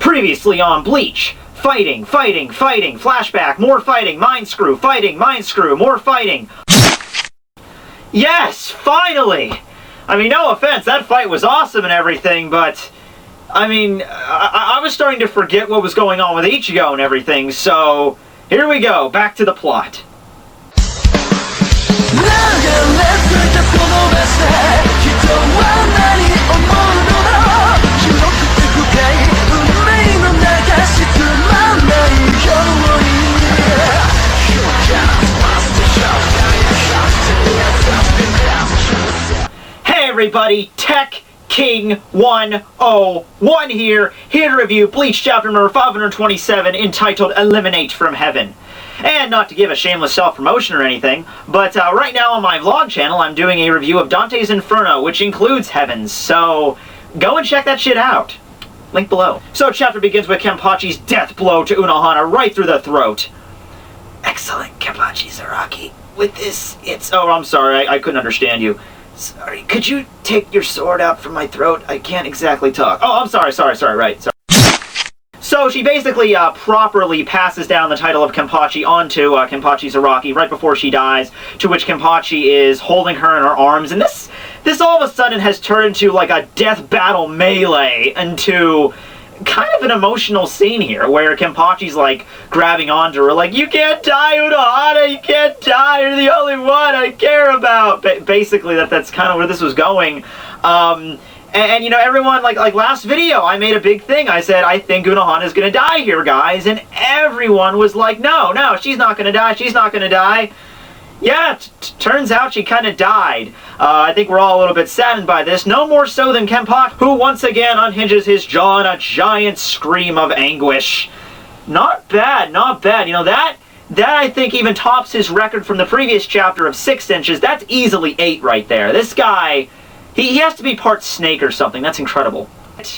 Previously on Bleach. Fighting, fighting, fighting, flashback, more fighting, mind screw, fighting, mind screw, more fighting. Yes, finally! I mean, no offense, that fight was awesome and everything, but... I mean, I was starting to forget what was going on with Ichigo and everything, so... Here we go, back to the plot. Hey everybody, Tekking101 here to review Bleach chapter number 527 entitled Eliminate from Heaven. And not to give a shameless self-promotion or anything, but right now on my vlog channel I'm doing a review of Dante's Inferno, which includes Heavens, so go and check that shit out. Link below. So chapter begins with Kenpachi's death blow to Unohana right through the throat. Excellent, Kenpachi Zaraki. With this, it's... Oh, I'm sorry, I couldn't understand you. Sorry, could you take your sword out from my throat? I can't exactly talk. Oh, I'm sorry, right, sorry. So she basically properly passes down the title of Kenpachi onto Kenpachi Zaraki right before she dies, to which Kenpachi is holding her in her arms, and this all of a sudden has turned into like a death battle melee, into kind of an emotional scene here, where Kenpachi's like grabbing onto her, like, you can't die, Unohana, you can't die, you're the only one I care about. Basically, that's kind of where this was going. And you know, everyone, like last video, I made a big thing. I said, I think Unohana's gonna die here, guys. And everyone was like, no, she's not gonna die, she's not gonna die. Yeah, turns out she kind of died. I think we're all a little bit saddened by this. No more so than Kenpachi, who once again unhinges his jaw in a giant scream of anguish. Not bad, not bad. You know, that I think even tops his record from the previous chapter of 6 inches. That's easily 8 right there. This guy... He has to be part snake or something. That's incredible.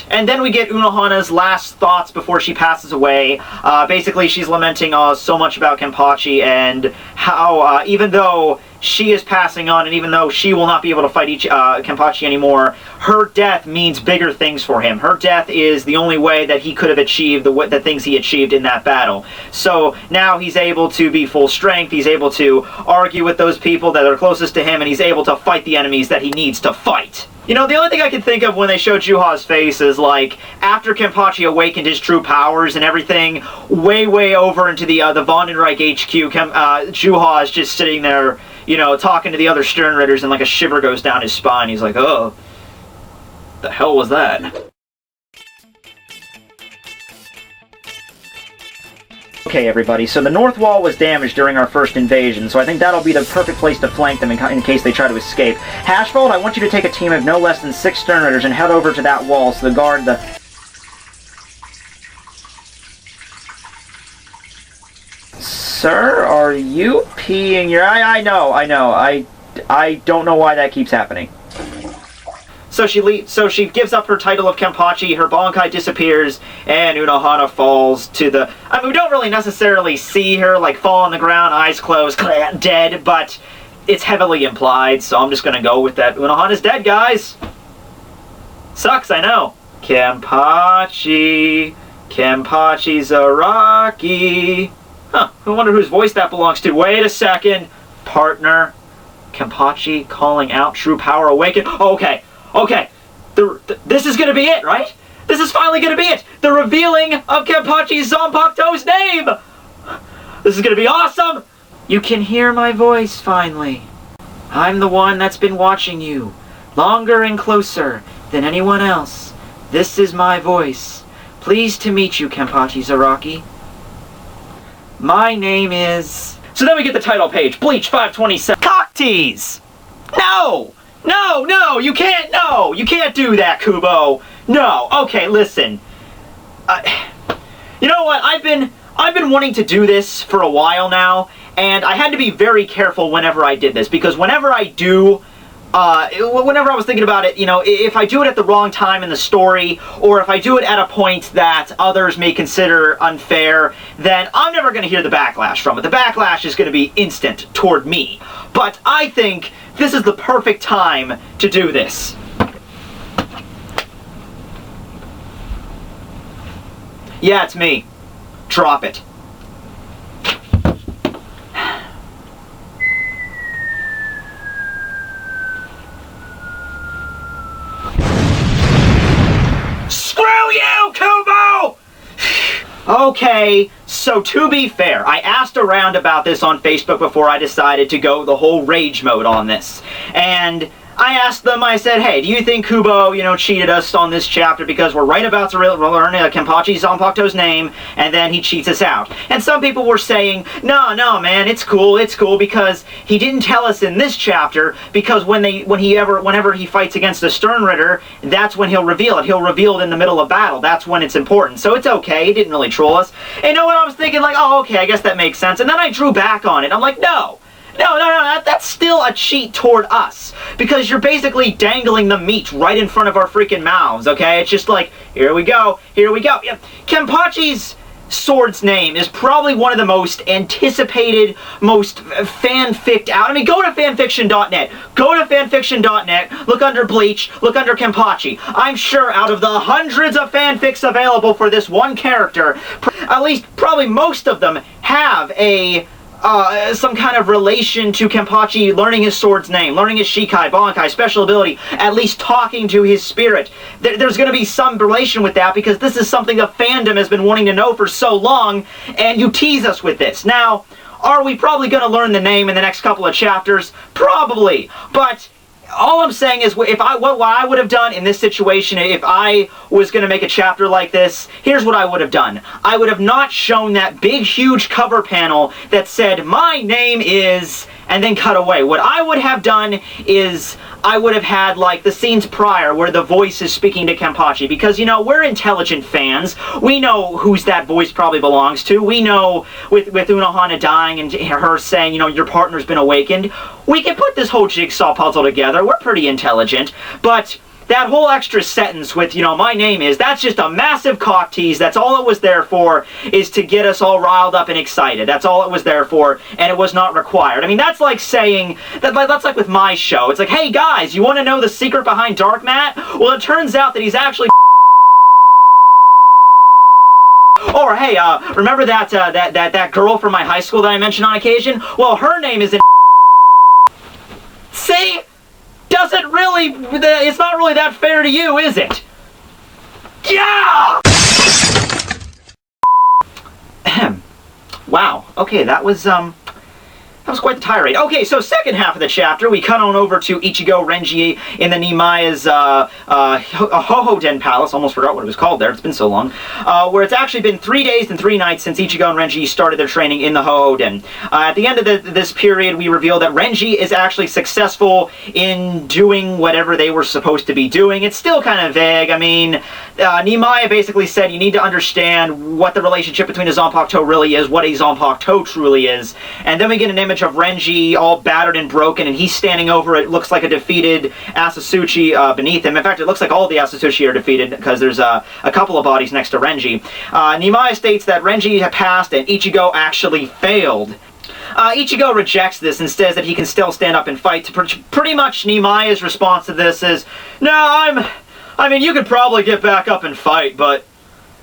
And then we get Unohana's last thoughts before she passes away. Basically, she's lamenting so much about Kenpachi and how, even though she is passing on and even though she will not be able to fight Kenpachi anymore, her death means bigger things for him. Her death is the only way that he could have achieved the things he achieved in that battle. So now he's able to be full strength, he's able to argue with those people that are closest to him, and he's able to fight the enemies that he needs to fight. You know, the only thing I can think of when they show Juha's face is, like, after Kenpachi awakened his true powers and everything, way over into the Vandenreich HQ, Juha is just sitting there, you know, talking to the other Sternritters, and like a shiver goes down his spine. He's like, oh, the hell was that? Okay, everybody, so the north wall was damaged during our first invasion, so I think that'll be the perfect place to flank them in case they try to escape. Hashfold, I want you to take a team of no less than 6 Sternritters and head over to that wall to guard the... Sir, are you peeing your... I know. I don't know why that keeps happening. So she gives up her title of Kenpachi, her Bankai disappears, and Unohana falls to the... I mean, we don't really necessarily see her, like, fall on the ground, eyes closed, dead, but it's heavily implied, so I'm just gonna go with that. Unohana's dead, guys! Sucks, I know. Kenpachi Zaraki... Huh, I wonder whose voice that belongs to. Wait a second. Partner. Kenpachi calling out true power awakened. Oh, okay. This is gonna be it, right? This is finally gonna be it. The revealing of Kenpachi Zanpakuto's name. This is gonna be awesome. You can hear my voice finally. I'm the one that's been watching you. Longer and closer than anyone else. This is my voice. Pleased to meet you, Kenpachi Zaraki. My name is... So then we get the title page. Bleach 527. Cock tease! No! You can't, no! You can't do that, Kubo! No! Okay, listen. You know what? I've been wanting to do this for a while now, and I had to be very careful whenever I did this, because whenever I do... whenever I was thinking about it, you know, if I do it at the wrong time in the story, or if I do it at a point that others may consider unfair, then I'm never going to hear the backlash from it. The backlash is going to be instant toward me. But I think this is the perfect time to do this. Yeah, it's me. Drop it. Screw you, Kubo! Okay, so to be fair, I asked around about this on Facebook before I decided to go the whole rage mode on this. And I asked them, I said, hey, do you think Kubo, cheated us on this chapter because we're right about to learn Kenpachi Zanpakuto's name, and then he cheats us out? And some people were saying, no, man, it's cool, because he didn't tell us in this chapter, because whenever he fights against the Stern Ritter, that's when he'll reveal it. He'll reveal it in the middle of battle. That's when it's important. So it's okay. He didn't really troll us. And you know what? I was thinking, like, oh, okay, I guess that makes sense. And then I drew back on it. I'm like, no, that's still a cheat toward us, because you're basically dangling the meat right in front of our freaking mouths, okay? It's just like, here we go. Yeah. Kenpachi's sword's name is probably one of the most anticipated, most fanficked out. I mean, go to fanfiction.net. Look under Bleach, look under Kenpachi. I'm sure out of the hundreds of fanfics available for this one character, at least probably most of them have some kind of relation to Kenpachi learning his sword's name, learning his Shikai, Bankai, special ability, at least talking to his spirit. There's going to be some relation with that, because this is something the fandom has been wanting to know for so long, and you tease us with this. Now, are we probably going to learn the name in the next couple of chapters? Probably, but all I'm saying is, what I would have done in this situation, if I was going to make a chapter like this, here's what I would have done. I would have not shown that big, huge cover panel that said, my name is, and then cut away. What I would have done is, I would have had, like, the scenes prior where the voice is speaking to Kenpachi, because, we're intelligent fans. We know whose that voice probably belongs to. We know, with Unohana dying and her saying, your partner's been awakened, we can put this whole jigsaw puzzle together. We're pretty intelligent. But that whole extra sentence with, my name is, that's just a massive cock tease. That's all it was there for, is to get us all riled up and excited. That's all it was there for, and it was not required. I mean, that's like saying, that's like with my show. It's like, hey guys, you want to know the secret behind Dark Matt? Well, it turns out that he's actually or, hey, remember that girl from my high school that I mentioned on occasion? Well, her name is See? It's not really that fair to you, is it? Yeah! Wow. Okay, that was quite the tirade. Okay, so second half of the chapter, we cut on over to Ichigo Renji in the Nimaya's Hohoden Palace. Almost forgot what it was called there. It's been so long. Where it's actually been 3 days and 3 nights since Ichigo and Renji started their training in the Hohoden. At the end of this period, we reveal that Renji is actually successful in doing whatever they were supposed to be doing. It's still kind of vague. I mean, Nimaya basically said you need to understand what the relationship between a Zanpakuto really is, what a Zanpakuto truly is. And then we get an image of Renji all battered and broken, and he's standing over it. Looks like a defeated Asasuchi beneath him. In fact, it looks like all the Asasuchi are defeated, because there's a couple of bodies next to Renji. Nimaya states that Renji had passed and Ichigo actually failed. Ichigo rejects this and says that he can still stand up and fight. Pretty much Nimaya's response to this is, no, I mean, you could probably get back up and fight, but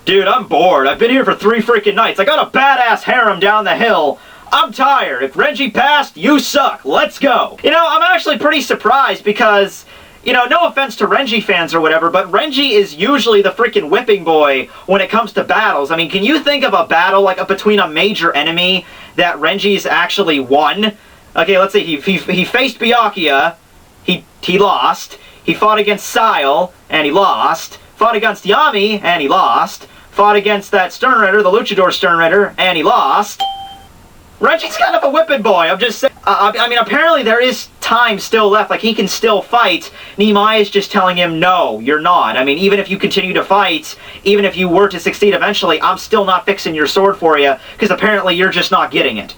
dude, I'm bored. I've been here for 3 freaking nights. I got a badass harem down the hill. I'm tired. If Renji passed, you suck. Let's go. I'm actually pretty surprised, because, no offense to Renji fans or whatever, but Renji is usually the freaking whipping boy when it comes to battles. I mean, can you think of a battle like between a major enemy that Renji's actually won? Okay, let's see. He faced Byakuya. He lost. He fought against Sile, and he lost. Fought against Yami, and he lost. Fought against that Stern Ritter, the Luchador Stern Ritter, and he lost. Renji's kind of a whipping boy, I'm just saying. I mean, apparently there is time still left, like he can still fight. Nimaya's just telling him, no, you're not. I mean, even if you continue to fight, even if you were to succeed eventually, I'm still not fixing your sword for you, because apparently you're just not getting it.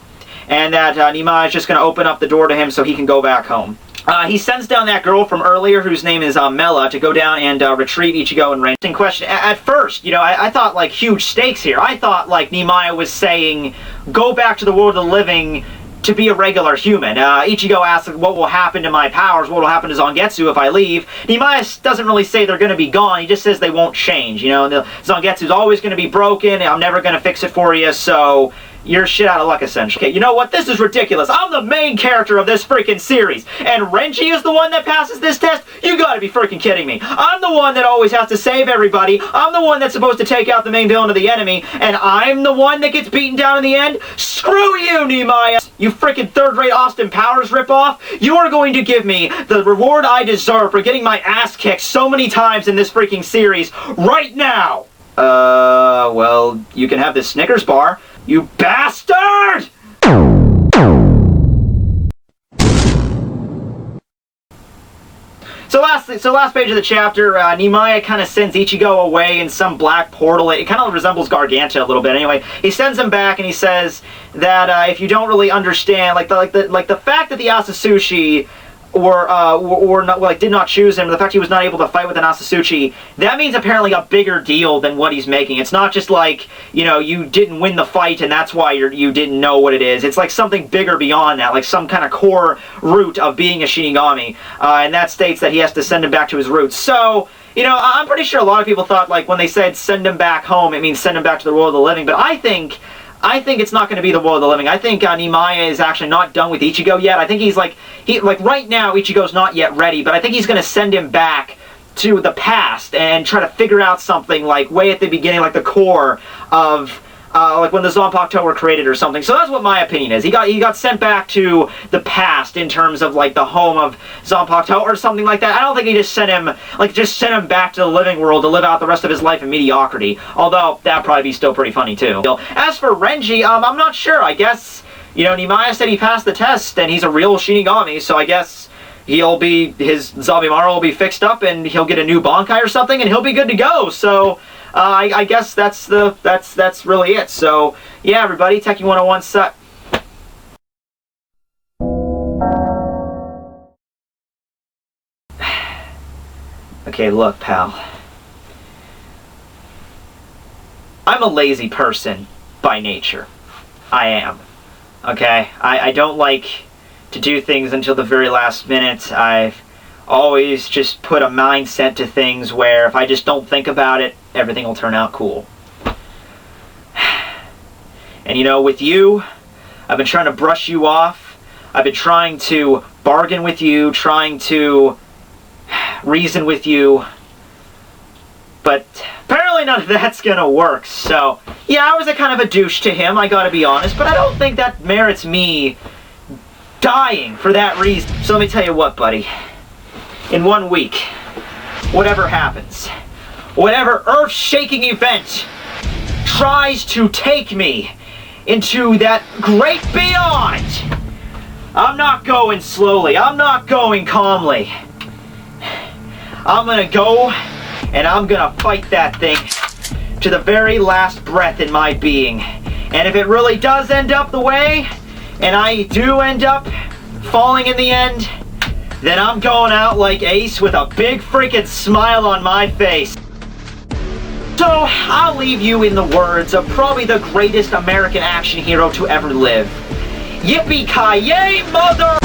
And that Nimaya's just going to open up the door to him so he can go back home. He sends down that girl from earlier, whose name is Mela, to go down and retrieve Ichigo and Renji. In question, at first, I thought, like, huge stakes here. I thought, like, Nimaya was saying, go back to the world of the living, to be a regular human. Ichigo asks what will happen to my powers, what will happen to Zangetsu if I leave. Nimaiya doesn't really say they're going to be gone, he just says they won't change. You know, the Zangetsu's always going to be broken, I'm never going to fix it for you, so you're shit out of luck, essentially. Okay, you know what? This is ridiculous. I'm the main character of this freaking series, and Renji is the one that passes this test? You gotta be freaking kidding me. I'm the one that always has to save everybody. I'm the one that's supposed to take out the main villain of the enemy, and I'm the one that gets beaten down in the end? Screw you, Nimaiya! You freaking third-rate Austin Powers ripoff! You are going to give me the reward I deserve for getting my ass kicked so many times in this freaking series right now! Well, you can have this Snickers bar. You bastard! So last page of the chapter, Nimaiya kind of sends Ichigo away in some black portal. It kind of resembles Garganta a little bit. Anyway, he sends him back and he says that if you don't really understand, like the fact that the Asasushi did not choose him, the fact he was not able to fight with an Asasuchi, that means apparently a bigger deal than what he's making. It's not just like, you know, you didn't win the fight and that's why you didn't know what it is. It's like something bigger beyond that, like some kind of core root of being a Shinigami, and that states that he has to send him back to his roots. So, you know, I'm pretty sure a lot of people thought, like, when they said send him back home, it means send him back to the world of the living, but I think it's not going to be the world of the living. I think Nimaiya is actually not done with Ichigo yet. I think he's like right now Ichigo's not yet ready, but I think he's going to send him back to the past and try to figure out something like way at the beginning, like the core of like when the Zanpakuto were created or something. So that's what my opinion is. He got sent back to the past in terms of like the home of Zanpakuto or something like that. I don't think he just sent him back to the living world to live out the rest of his life in mediocrity. Although that'd probably be still pretty funny too. As for Renji, I'm not sure. I guess, you know, Nimaiya said he passed the test and he's a real Shinigami, so I guess his Zabimaru will be fixed up and he'll get a new Bankai or something and he'll be good to go. So I guess that's really it. So yeah, everybody, Tekking101 suck. Okay, look, pal. I'm a lazy person by nature. I am. Okay? I don't like to do things until the very last minute. I've always just put a mindset to things where if I just don't think about it, everything will turn out cool. And you know, with you, I've been trying to brush you off. I've been trying to bargain with you, trying to reason with you. But apparently none of that's gonna work, so yeah, I was a kind of a douche to him, I gotta be honest, but I don't think that merits me dying for that reason. So let me tell you what, buddy. In 1 week, whatever happens, whatever earth-shaking event tries to take me into that great beyond, I'm not going slowly, I'm not going calmly. I'm gonna go and I'm gonna fight that thing to the very last breath in my being. And if it really does end up the way, and I do end up falling in the end, then I'm going out like Ace with a big freaking smile on my face. So, I'll leave you in the words of probably the greatest American action hero to ever live. Yippee-ki-yay, mother!